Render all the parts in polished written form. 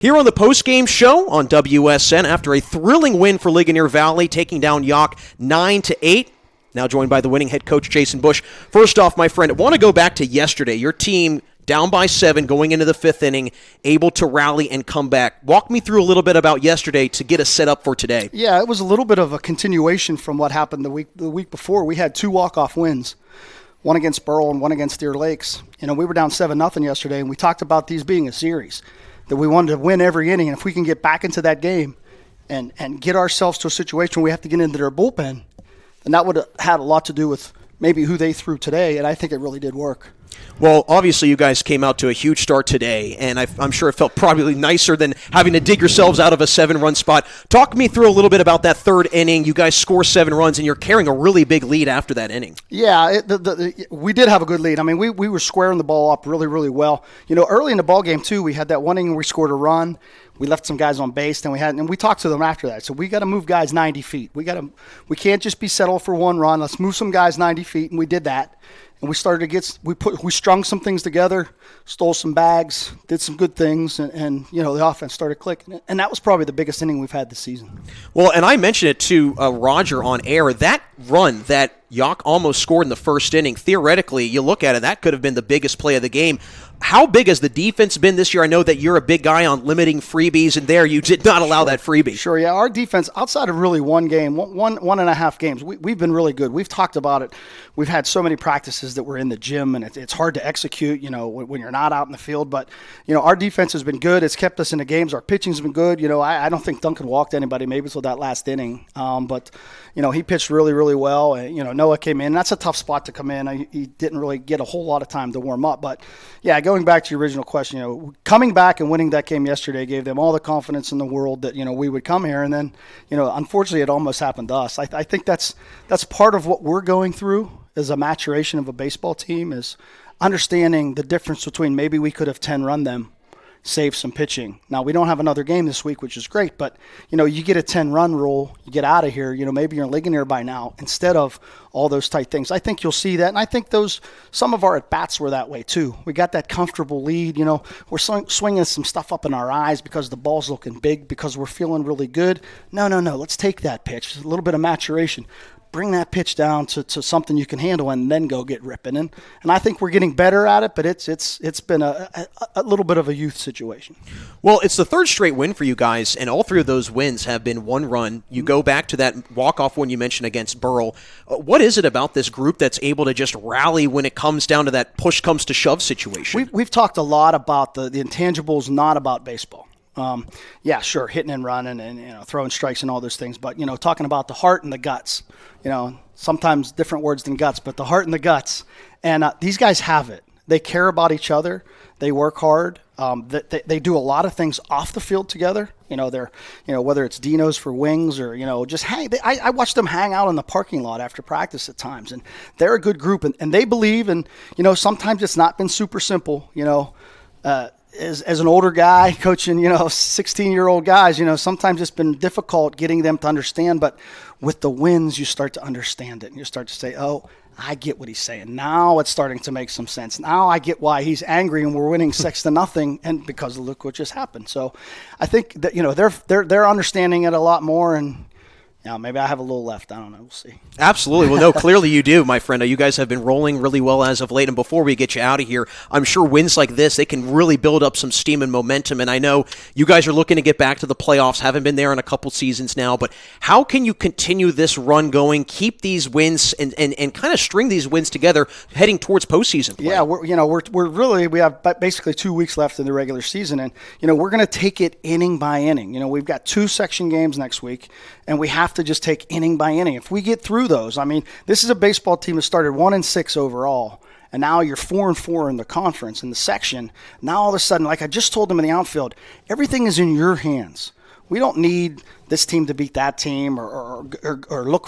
Here on the Postgame show on WSN, after a thrilling win for Ligonier Valley, taking down Yough 9-8. Now joined by the winning head coach, Jason Bush. First off, my friend, I want to go back to yesterday. Your team down by 7 going into the 5th inning, able to rally and come back. Walk me through a little bit about yesterday to get us set up for today. Yeah, it was a little bit of a continuation from what happened the week before. We had 2 walk-off wins, one against Burl and one against Deer Lakes. We were down 7-0 yesterday, and we talked about these being a series, that we wanted to win every inning. And if we can get back into that game and get ourselves to a situation where we have to get into their bullpen, then that would have had a lot to do with maybe who they threw today, and I think it really did work. Well, obviously you guys came out to a huge start today, and I'm sure it felt probably nicer than having to dig yourselves out of a 7-run spot. Talk me through a little bit about that 3rd inning. You guys score 7 runs, and you're carrying a really big lead after that inning. Yeah, we did have a good lead. I mean, we were squaring the ball up really, really well. Early in the ball game, too, we had that one inning where we scored a run. We left some guys on base, and we talked to them after that. So we got to move guys 90 feet. We can't just be settled for one run. Let's move some guys 90 feet, and we did that. And we started to we strung some things together, stole some bags, did some good things, and the offense started clicking. And that was probably the biggest inning we've had this season. Well, and I mentioned it to Roger on air. That run that Yough almost scored in the 1st inning, theoretically, you look at it, that could have been the biggest play of the game. How big has the defense been this year? I know that you're a big guy on limiting freebies, and there you did not allow that freebie. Sure, yeah. Our defense, outside of really one game, one and a half games, we've been really good. We've talked about it. We've had so many practices that we're in the gym, and it's hard to execute, when you're not out in the field. But, our defense has been good. It's kept us in the games. Our pitching's been good. I don't think Duncan walked anybody maybe until that last inning. But he pitched really, really well. And, Noah came in. That's a tough spot to come in. He didn't really get a whole lot of time to warm up. But, yeah, going back to your original question, coming back and winning that game yesterday gave them all the confidence in the world that, we would come here. And then, unfortunately, it almost happened to us. I think that's part of what we're going through as a maturation of a baseball team, is understanding the difference between maybe we could have 10-run them, save some pitching. Now, we don't have another game this week, which is great, but, you get a 10-run rule, you get out of here, maybe you're in Ligonier by now, instead of all those tight things. I think you'll see that, and I think some of our at-bats were that way, too. We got that comfortable lead, we're swinging some stuff up in our eyes because the ball's looking big, because we're feeling really good. No, let's take that pitch, a little bit of maturation. Bring that pitch down to something you can handle, and then go get ripping. And I think we're getting better at it, but it's been a little bit of a youth situation. Well, it's the 3rd straight win for you guys, and all 3 of those wins have been 1 run. You go back to that walk-off one you mentioned against Burl. What is it about this group that's able to just rally when it comes down to that push-comes-to-shove situation? We've talked a lot about the intangibles, not about baseball. Yeah, sure, hitting and running and throwing strikes and all those things, but talking about the heart and the guts. Sometimes different words than guts, but the heart and the guts. And these guys have it. They care about each other. They work hard. They do a lot of things off the field together. They're whether it's Dino's for wings or just hang. I watch them hang out in the parking lot after practice at times, and they're a good group, and they believe. And sometimes it's not been super simple. As an older guy coaching, 16-year-old guys, sometimes it's been difficult getting them to understand. But with the wins, you start to understand it, and you start to say, oh, I get what he's saying. Now it's starting to make some sense. Now I get why he's angry and we're winning 6-0, and because look what just happened. So I think that, they're understanding it a lot more, and maybe I have a little left. I don't know. We'll see. Absolutely. Well, no, clearly you do, my friend. You guys have been rolling really well as of late. And before we get you out of here, I'm sure wins like this, they can really build up some steam and momentum. And I know you guys are looking to get back to the playoffs, haven't been there in a couple seasons now. But how can you continue this run going, keep these wins, and kind of string these wins together heading towards postseason play? Yeah, we have basically 2 weeks left in the regular season. And, we're going to take it inning by inning. We've got 2 section games next week, and we have to just take inning by inning. If we get through those, this is a baseball team that started 1-6 overall, and now you're 4-4 in the conference, in the section. Now all of a sudden, like I just told them in the outfield, everything is in your hands. We don't need this team to beat that team or look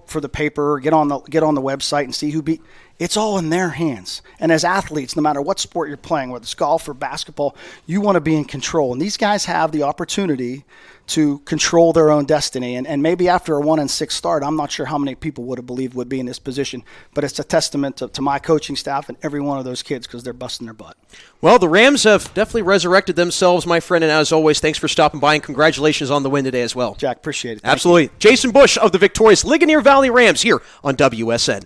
for the paper or get on the website and see who beat. It's all in their hands. And as athletes, no matter what sport you're playing, whether it's golf or basketball, you want to be in control. And these guys have the opportunity to control their own destiny. And maybe after a 1-6 start, I'm not sure how many people would have believed would be in this position. But it's a testament to my coaching staff and every one of those kids because they're busting their butt. Well, the Rams have definitely resurrected themselves, my friend. And as always, thanks for stopping by and congratulations on the win today as well. Jack, appreciate it. Absolutely. Jason Bush of the victorious Ligonier Valley Rams here on WSN.